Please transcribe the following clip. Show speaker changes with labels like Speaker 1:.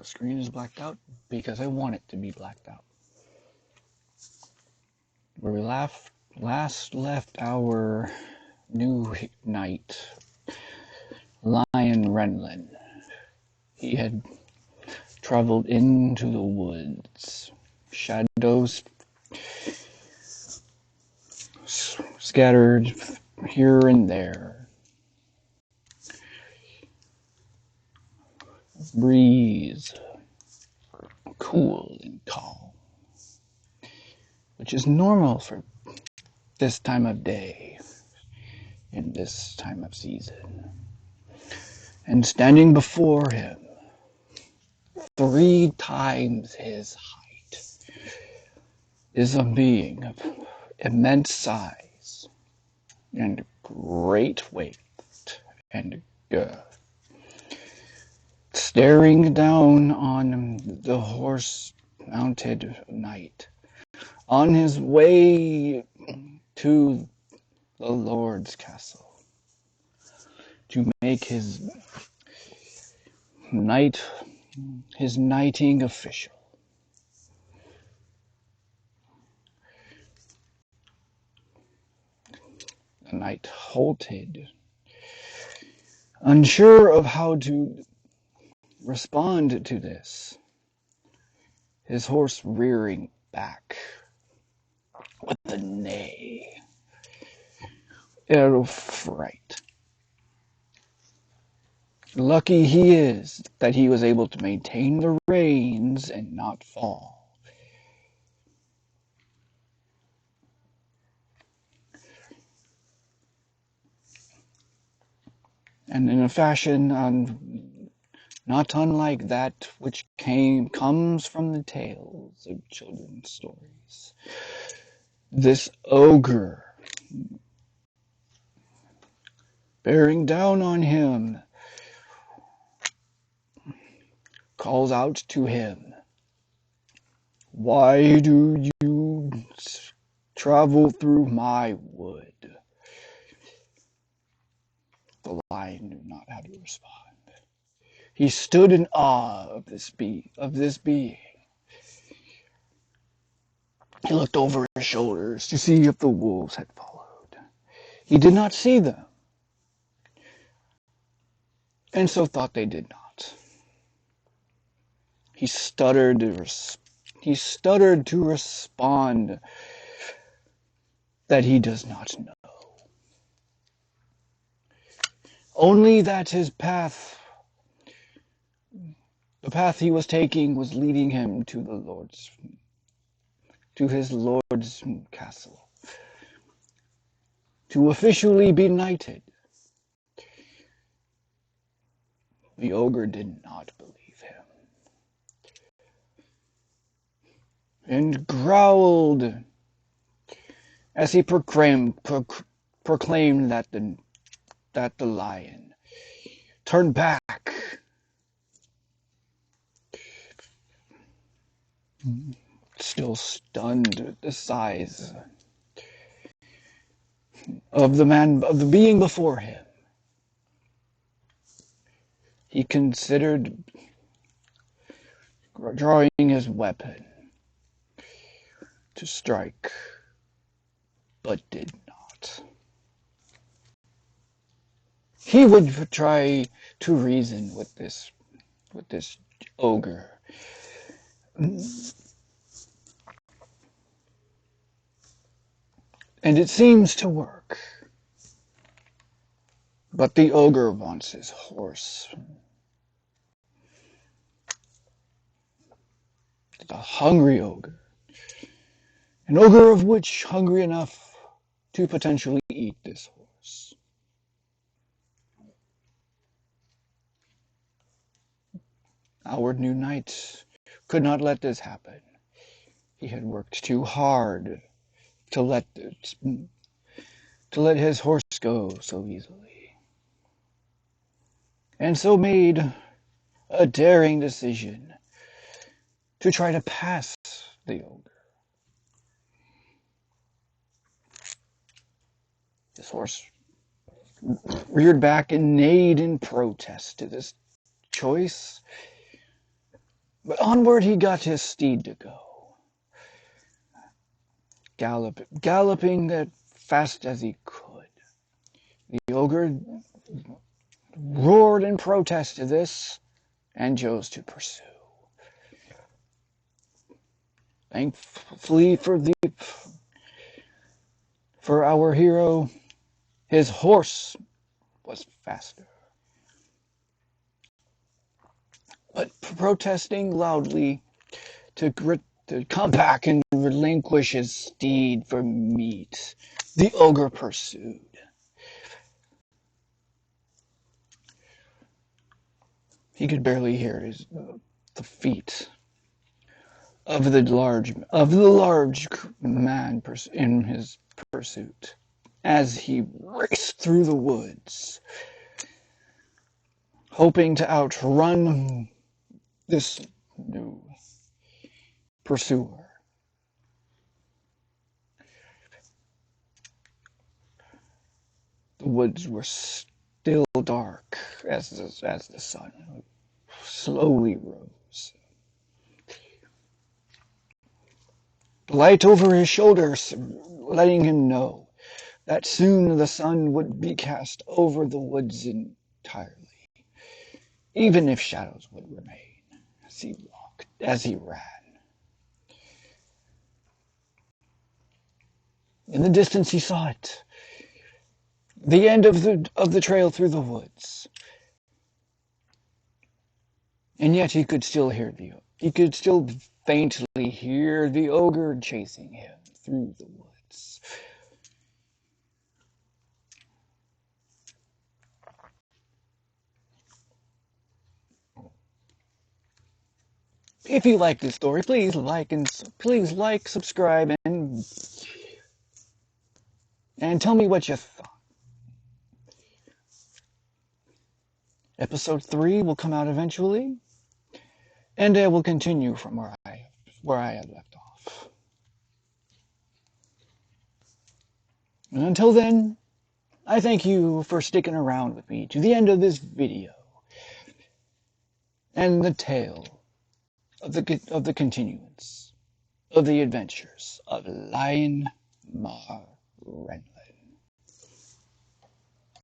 Speaker 1: screen is blacked out because I want it to be blacked out. Where we last left our new knight, Lion Renlen. He had traveled into the woods. Shadows scattered here and there. Breeze, cool and calm, which is normal for this time of day, in this time of season. And standing before him, 3 times his height, is a being of immense size and great weight and girth, staring down on the horse-mounted knight on his way to the Lord's castle to make his knighting official. The knight halted, unsure of how to respond to this, his horse rearing back with a neigh out of fright. Lucky he is that he was able to maintain the reins and not fall. And in a fashion not unlike that which comes from the tales of children's stories, this ogre, bearing down on him, calls out to him, "Why do you travel through my wood?" The lion knew not how to respond. He stood in awe of this being. He looked over his shoulders to see if the wolves had followed. He did not see them, and so thought they did not. He stuttered to respond that he does not know. Only that the path he was taking was leading him to his lord's castle, to officially be knighted. The ogre did not believe him, and growled as he proclaimed that the lion turned back, still stunned at the size of the being before him. He considered drawing his weapon to strike, but did not. He would try to reason with this ogre. And it seems to work. But the ogre wants his horse. The hungry ogre. An ogre of which hungry enough to potentially eat this horse. Our new knight could not let this happen. He had worked too hard to let his horse go so easily, and so made a daring decision to try to pass the ogre. His horse reared back and neighed in protest to this choice, But onward he got his steed to go, galloping as fast as he could. The ogre roared in protest to this and chose to pursue. Thankfully for our hero, his horse was faster. But protesting loudly to come back and relinquish his steed for meat, the ogre pursued. He could barely hear the feet of the large man in his pursuit as he raced through the woods, hoping to outrun this new pursuer. The woods were still dark as the sun slowly rose. The light over his shoulders letting him know that soon the sun would be cast over the woods entirely, even if shadows would remain as he ran. In the distance he saw it, the end of the trail through the woods. And yet he could still faintly hear the ogre chasing him through the woods. If you like this story, please like, subscribe, and tell me what you thought. Episode 3 will come out eventually, and we'll continue from where I had left off. And until then, I thank you for sticking around with me to the end of this video and the tale of the continuance of the adventures of Lion Mar Renlen.